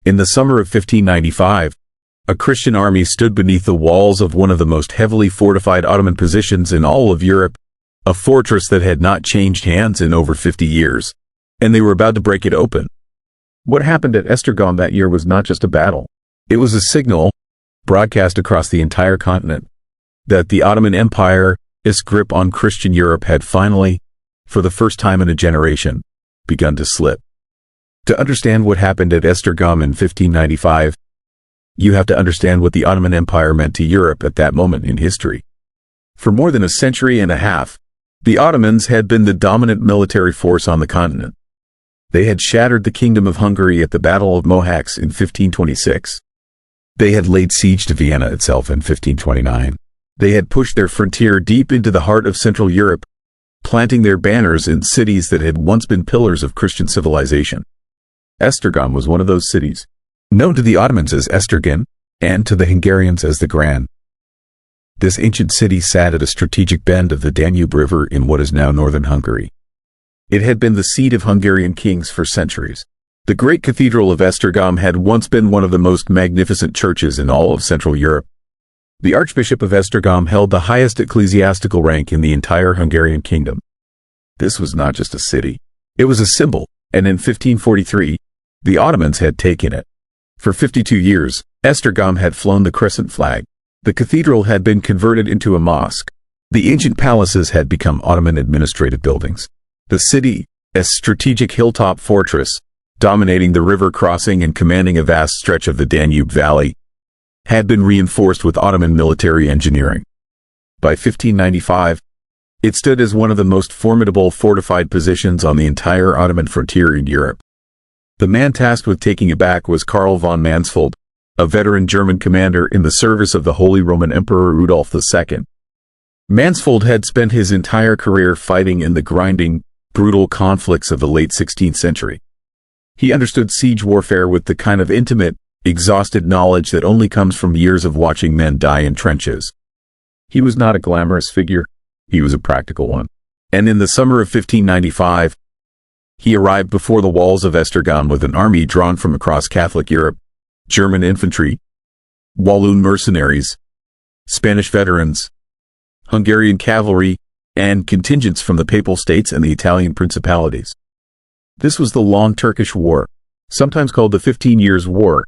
In the summer of 1595, a Christian army stood beneath the walls of one of the most heavily fortified Ottoman positions in all of Europe, a fortress that had not changed hands in over 50 years, and they were about to break it open. What happened at Esztergom that year was not just a battle. It was a signal, broadcast across the entire continent, that the Ottoman Empire's grip on Christian Europe had finally, for the first time in a generation, begun to slip. To understand what happened at Esztergom in 1595, you have to understand what the Ottoman Empire meant to Europe at that moment in history. For more than a century and a half, the Ottomans had been the dominant military force on the continent. They had shattered the Kingdom of Hungary at the Battle of Mohacs in 1526. They had laid siege to Vienna itself in 1529. They had pushed their frontier deep into the heart of Central Europe, planting their banners in cities that had once been pillars of Christian civilization. Esztergom was one of those cities, known to the Ottomans as Esztergom, and to the Hungarians as the Grand. This ancient city sat at a strategic bend of the Danube River in what is now northern Hungary. It had been the seat of Hungarian kings for centuries. The great cathedral of Esztergom had once been one of the most magnificent churches in all of Central Europe. The Archbishop of Esztergom held the highest ecclesiastical rank in the entire Hungarian kingdom. This was not just a city. It was a symbol, and in 1543, the Ottomans had taken it. For 52 years, Esztergom had flown the crescent flag. The cathedral had been converted into a mosque. The ancient palaces had become Ottoman administrative buildings. The city, a strategic hilltop fortress, dominating the river crossing and commanding a vast stretch of the Danube Valley, had been reinforced with Ottoman military engineering. By 1595, it stood as one of the most formidable fortified positions on the entire Ottoman frontier in Europe. The man tasked with taking it back was Karl von Mansfeld, a veteran German commander in the service of the Holy Roman Emperor Rudolf II. Mansfeld had spent his entire career fighting in the grinding, brutal conflicts of the late 16th century. He understood siege warfare with the kind of intimate, exhausted knowledge that only comes from years of watching men die in trenches. He was not a glamorous figure, he was a practical one. And in the summer of 1595, he arrived before the walls of Esztergom with an army drawn from across Catholic Europe, German infantry, Walloon mercenaries, Spanish veterans, Hungarian cavalry, and contingents from the Papal States and the Italian principalities. This was the Long Turkish War, sometimes called the 15 Years' War.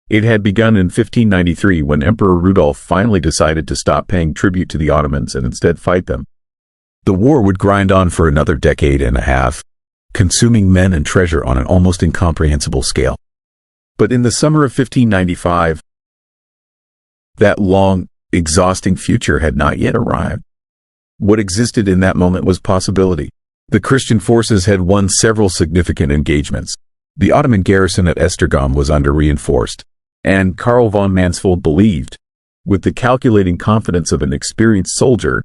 It had begun in 1593 when Emperor Rudolf finally decided to stop paying tribute to the Ottomans and instead fight them. The war would grind on for another decade and a half, consuming men and treasure on an almost incomprehensible scale. But in the summer of 1595, that long, exhausting future had not yet arrived. What existed in that moment was possibility. The Christian forces had won several significant engagements. The Ottoman garrison at Esztergom was under-reinforced, and Karl von Mansfeld believed, with the calculating confidence of an experienced soldier,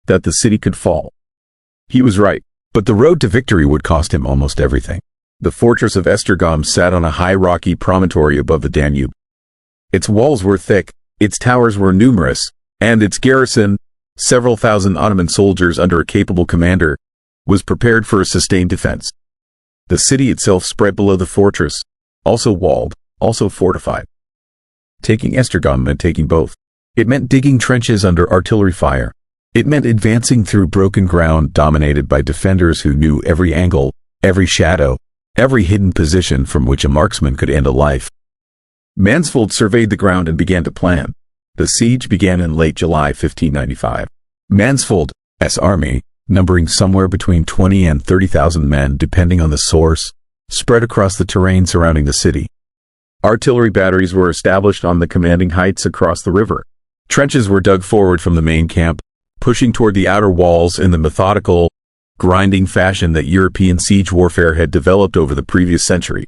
that the city could fall. He was right, but the road to victory would cost him almost everything. The fortress of Esztergom sat on a high rocky promontory above the Danube. Its walls were thick, its towers were numerous, and its garrison, several thousand Ottoman soldiers under a capable commander, was prepared for a sustained defense. The city itself spread below the fortress, also walled, also fortified. Taking Esztergom meant taking both. It meant digging trenches under artillery fire. It meant advancing through broken ground dominated by defenders who knew every angle, every shadow, every hidden position from which a marksman could end a life. Mansfeld surveyed the ground and began to plan. The siege began in late July 1595. Mansfeld's army, numbering somewhere between 20 and 30,000 men depending on the source, spread across the terrain surrounding the city. Artillery batteries were established on the commanding heights across the river. Trenches were dug forward from the main camp, pushing toward the outer walls in the methodical, grinding fashion that European siege warfare had developed over the previous century.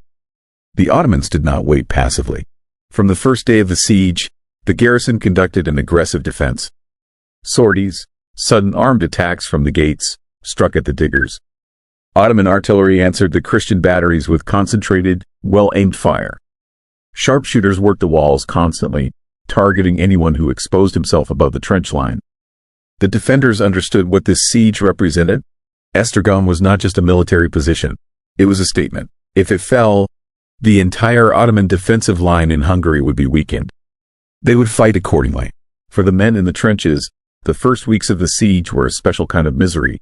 The Ottomans did not wait passively. From the first day of the siege, the garrison conducted an aggressive defense. Sorties, sudden armed attacks from the gates, struck at the diggers. Ottoman artillery answered the Christian batteries with concentrated, well-aimed fire. Sharpshooters worked the walls constantly, targeting anyone who exposed himself above the trench line. The defenders understood what this siege represented. Esztergom was not just a military position. It was a statement. If it fell, the entire Ottoman defensive line in Hungary would be weakened. They would fight accordingly. For the men in the trenches, the first weeks of the siege were a special kind of misery.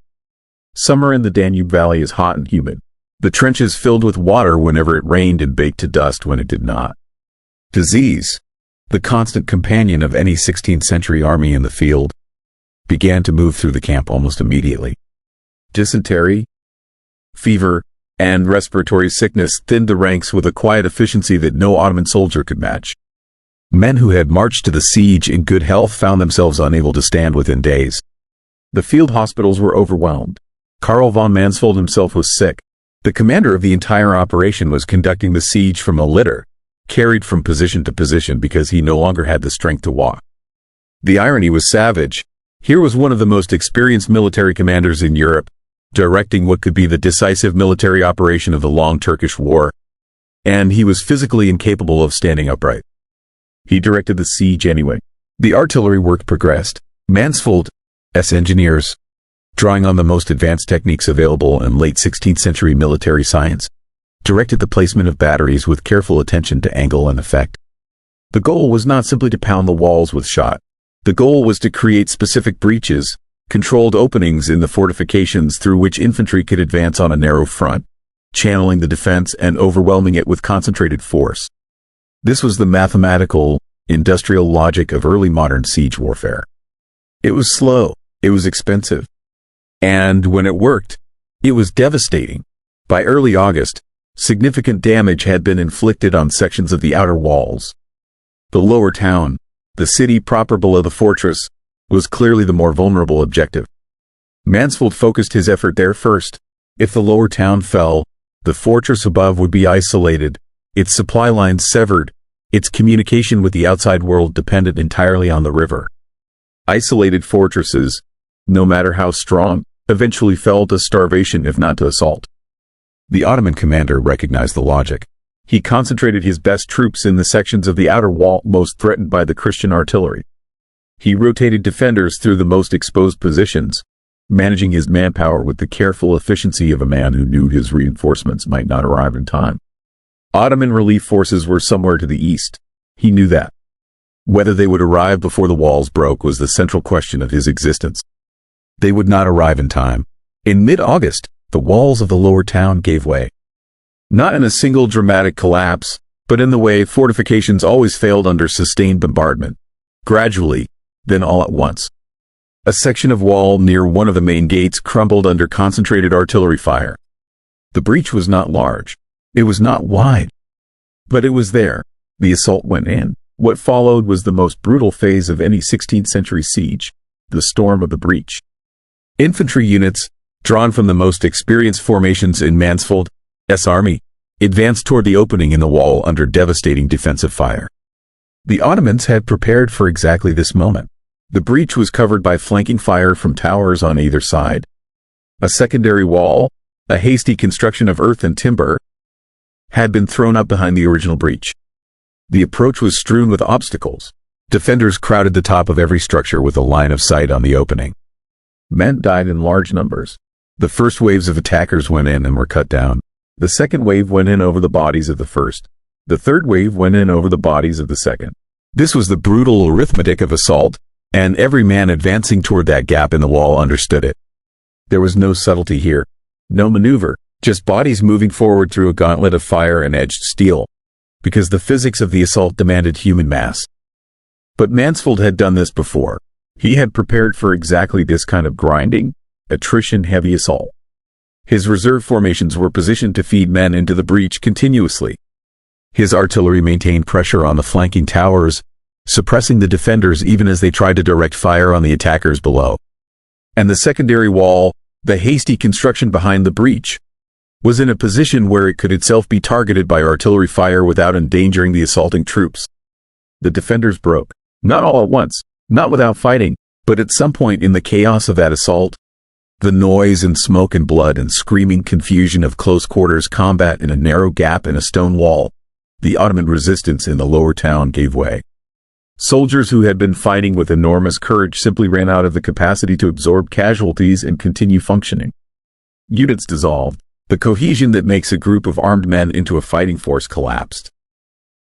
Summer in the Danube Valley is hot and humid. The trenches filled with water whenever it rained and baked to dust when it did not. Disease, the constant companion of any 16th century army in the field, began to move through the camp almost immediately. Dysentery, fever, and respiratory sickness thinned the ranks with a quiet efficiency that no Ottoman soldier could match. Men who had marched to the siege in good health found themselves unable to stand within days. The field hospitals were overwhelmed. Karl von Mansfeld himself was sick. The commander of the entire operation was conducting the siege from a litter, carried from position to position because he no longer had the strength to walk. The irony was savage. Here was one of the most experienced military commanders in Europe, directing what could be the decisive military operation of the Long Turkish War, and he was physically incapable of standing upright. He directed the siege anyway. The artillery work progressed. Mansfeld's engineers, drawing on the most advanced techniques available in late 16th century military science, directed the placement of batteries with careful attention to angle and effect. The goal was not simply to pound the walls with shot. The goal was to create specific breaches, controlled openings in the fortifications through which infantry could advance on a narrow front, channeling the defense and overwhelming it with concentrated force. This was the mathematical, industrial logic of early modern siege warfare. It was slow, it was expensive, and when it worked, it was devastating. By early August, significant damage had been inflicted on sections of the outer walls. The lower town, the city proper below the fortress, was clearly the more vulnerable objective. Mansfeld focused his effort there first. If the lower town fell, the fortress above would be isolated, its supply lines severed, its communication with the outside world depended entirely on the river. Isolated fortresses, no matter how strong, eventually fell to starvation if not to assault. The Ottoman commander recognized the logic. He concentrated his best troops in the sections of the outer wall most threatened by the Christian artillery. He rotated defenders through the most exposed positions, managing his manpower with the careful efficiency of a man who knew his reinforcements might not arrive in time. Ottoman relief forces were somewhere to the east. He knew that. Whether they would arrive before the walls broke was the central question of his existence. They would not arrive in time. In mid-August, the walls of the lower town gave way. Not in a single dramatic collapse, but in the way fortifications always failed under sustained bombardment. Gradually, then all at once. A section of wall near one of the main gates crumbled under concentrated artillery fire. The breach was not large. It was not wide. But it was there. The assault went in. What followed was the most brutal phase of any 16th century siege, the storm of the breach. Infantry units, drawn from the most experienced formations in Mansfeld's army, advanced toward the opening in the wall under devastating defensive fire. The Ottomans had prepared for exactly this moment. The breach was covered by flanking fire from towers on either side. A secondary wall, a hasty construction of earth and timber, had been thrown up behind the original breach. The approach was strewn with obstacles. Defenders crowded the top of every structure with a line of sight on the opening. Men died in large numbers. The first waves of attackers went in and were cut down. The second wave went in over the bodies of the first. The third wave went in over the bodies of the second. This was the brutal arithmetic of assault, and every man advancing toward that gap in the wall understood it. There was no subtlety here, no maneuver, just bodies moving forward through a gauntlet of fire and edged steel, because the physics of the assault demanded human mass. But Mansfeld had done this before. He had prepared for exactly this kind of grinding, attrition-heavy assault. His reserve formations were positioned to feed men into the breach continuously. His artillery maintained pressure on the flanking towers, suppressing the defenders even as they tried to direct fire on the attackers below. And the secondary wall, the hasty construction behind the breach, was in a position where it could itself be targeted by artillery fire without endangering the assaulting troops. The defenders broke, not all at once, not without fighting, but at some point in the chaos of that assault. The noise and smoke and blood and screaming confusion of close quarters combat in a narrow gap in a stone wall. The Ottoman resistance in the lower town gave way. Soldiers who had been fighting with enormous courage simply ran out of the capacity to absorb casualties and continue functioning. Units dissolved. The cohesion that makes a group of armed men into a fighting force collapsed.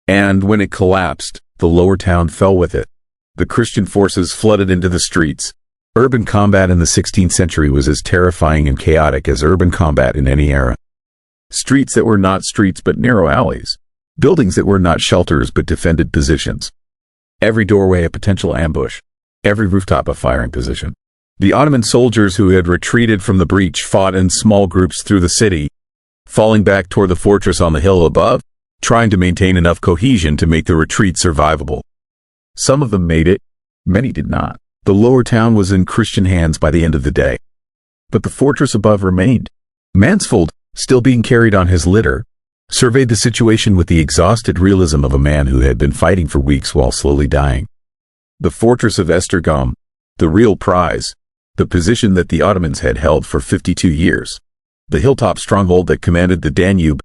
And when it collapsed, the lower town fell with it. The Christian forces flooded into the streets. Urban combat in the 16th century was as terrifying and chaotic as urban combat in any era. Streets that were not streets but narrow alleys. Buildings that were not shelters but defended positions. Every doorway a potential ambush. Every rooftop a firing position. The Ottoman soldiers who had retreated from the breach fought in small groups through the city, falling back toward the fortress on the hill above, trying to maintain enough cohesion to make the retreat survivable. Some of them made it, many did not. The lower town was in Christian hands by the end of the day. But the fortress above remained. Mansfeld, still being carried on his litter, surveyed the situation with the exhausted realism of a man who had been fighting for weeks while slowly dying. The fortress of Esztergom, the real prize, the position that the Ottomans had held for 52 years, the hilltop stronghold that commanded the Danube,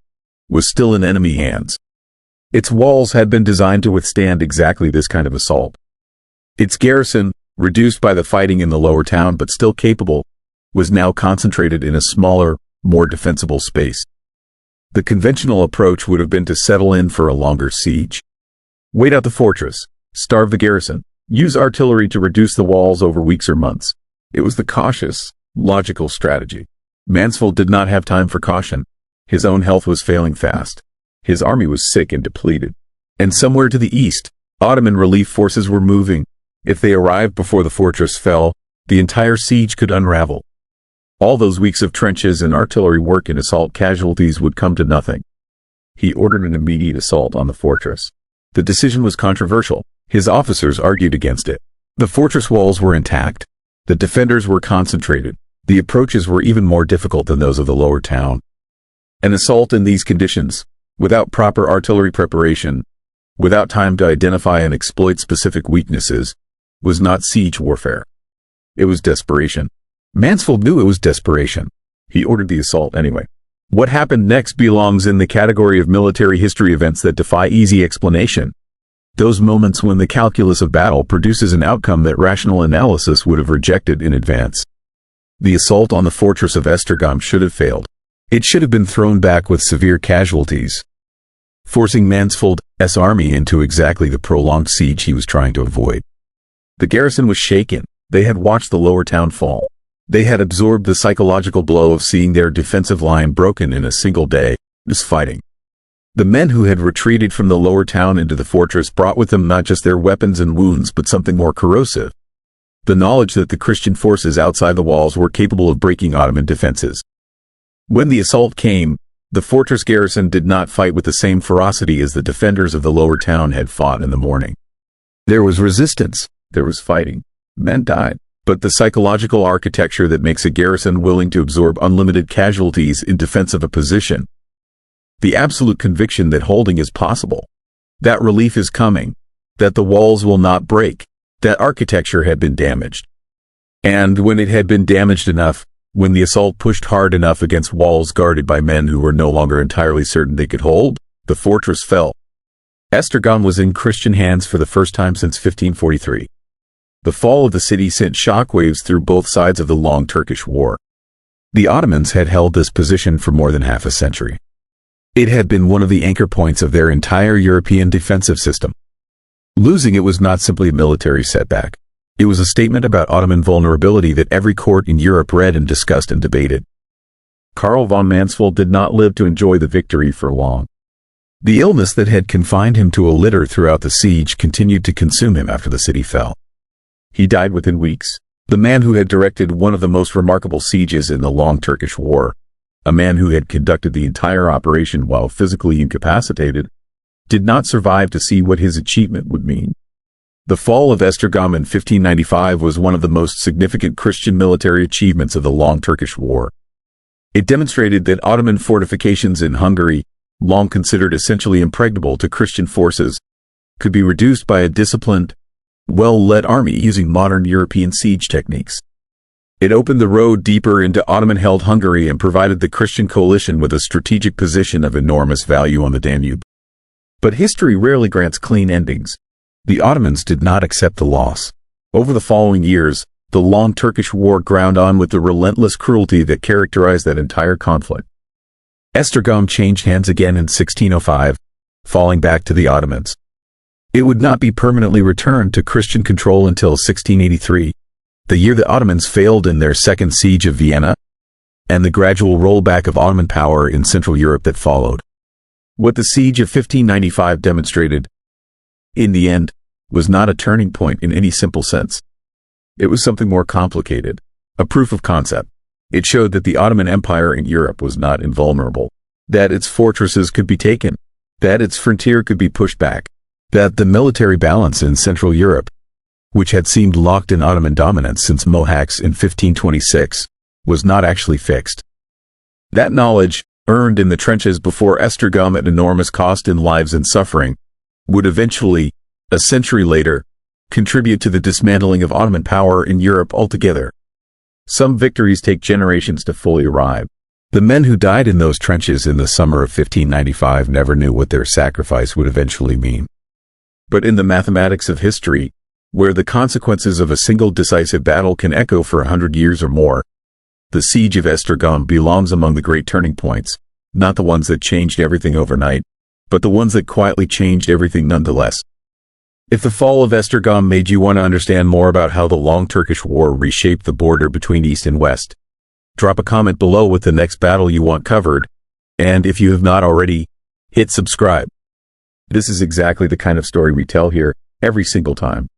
was still in enemy hands. Its walls had been designed to withstand exactly this kind of assault. Its garrison, reduced by the fighting in the lower town but still capable, was now concentrated in a smaller, more defensible space. The conventional approach would have been to settle in for a longer siege. Wait out the fortress, starve the garrison, use artillery to reduce the walls over weeks or months. It was the cautious, logical strategy. Mansfeld did not have time for caution. His own health was failing fast. His army was sick and depleted. And somewhere to the east, Ottoman relief forces were moving. If they arrived before the fortress fell, the entire siege could unravel. All those weeks of trenches and artillery work and assault casualties would come to nothing. He ordered an immediate assault on the fortress. The decision was controversial. His officers argued against it. The fortress walls were intact. The defenders were concentrated. The approaches were even more difficult than those of the lower town. An assault in these conditions, without proper artillery preparation, without time to identify and exploit specific weaknesses, was not siege warfare. It was desperation. Mansfeld knew it was desperation. He ordered the assault anyway. What happened next belongs in the category of military history events that defy easy explanation. Those moments when the calculus of battle produces an outcome that rational analysis would have rejected in advance. The assault on the fortress of Esztergom should have failed. It should have been thrown back with severe casualties, forcing Mansfeld's army into exactly the prolonged siege he was trying to avoid. The garrison was shaken. They had watched the lower town fall. They had absorbed the psychological blow of seeing their defensive line broken in a single day of fighting. The men who had retreated from the lower town into the fortress brought with them not just their weapons and wounds but something more corrosive. The knowledge that the Christian forces outside the walls were capable of breaking Ottoman defenses. When the assault came, the fortress garrison did not fight with the same ferocity as the defenders of the lower town had fought in the morning. There was resistance. There was fighting. Men died. But the psychological architecture that makes a garrison willing to absorb unlimited casualties in defense of a position. The absolute conviction that holding is possible. That relief is coming. That the walls will not break. That architecture had been damaged. And when it had been damaged enough, when the assault pushed hard enough against walls guarded by men who were no longer entirely certain they could hold, the fortress fell. Esztergom was in Christian hands for the first time since 1543. The fall of the city sent shockwaves through both sides of the Long Turkish War. The Ottomans had held this position for more than half a century. It had been one of the anchor points of their entire European defensive system. Losing it was not simply a military setback. It was a statement about Ottoman vulnerability that every court in Europe read and discussed and debated. Karl von Mansfeld did not live to enjoy the victory for long. The illness that had confined him to a litter throughout the siege continued to consume him after the city fell. He died within weeks. The man who had directed one of the most remarkable sieges in the Long Turkish War, a man who had conducted the entire operation while physically incapacitated, did not survive to see what his achievement would mean. The fall of Esztergom in 1595 was one of the most significant Christian military achievements of the Long Turkish War. It demonstrated that Ottoman fortifications in Hungary, long considered essentially impregnable to Christian forces, could be reduced by a disciplined, well-led army using modern European siege techniques. It opened the road deeper into Ottoman-held Hungary and provided the Christian coalition with a strategic position of enormous value on the Danube. But history rarely grants clean endings. The Ottomans did not accept the loss. Over the following years, the Long Turkish War ground on with the relentless cruelty that characterized that entire conflict. Esztergom changed hands again in 1605, falling back to the Ottomans. It would not be permanently returned to Christian control until 1683, the year the Ottomans failed in their second siege of Vienna, and the gradual rollback of Ottoman power in Central Europe that followed. What the Siege of 1595 demonstrated, in the end, was not a turning point in any simple sense. It was something more complicated, a proof of concept. It showed that the Ottoman Empire in Europe was not invulnerable, that its fortresses could be taken, that its frontier could be pushed back, that the military balance in Central Europe, which had seemed locked in Ottoman dominance since Mohacs in 1526, was not actually fixed. That knowledge, earned in the trenches before Esztergom at enormous cost in lives and suffering, would eventually, a century later, contribute to the dismantling of Ottoman power in Europe altogether. Some victories take generations to fully arrive. The men who died in those trenches in the summer of 1595 never knew what their sacrifice would eventually mean. But in the mathematics of history, where the consequences of a single decisive battle can echo for 100 years or more, the Siege of Esztergom belongs among the great turning points, not the ones that changed everything overnight, but the ones that quietly changed everything nonetheless. If the fall of Esztergom made you want to understand more about how the Long Turkish War reshaped the border between East and West, drop a comment below with the next battle you want covered, and if you have not already, hit subscribe. This is exactly the kind of story we tell here, every single time.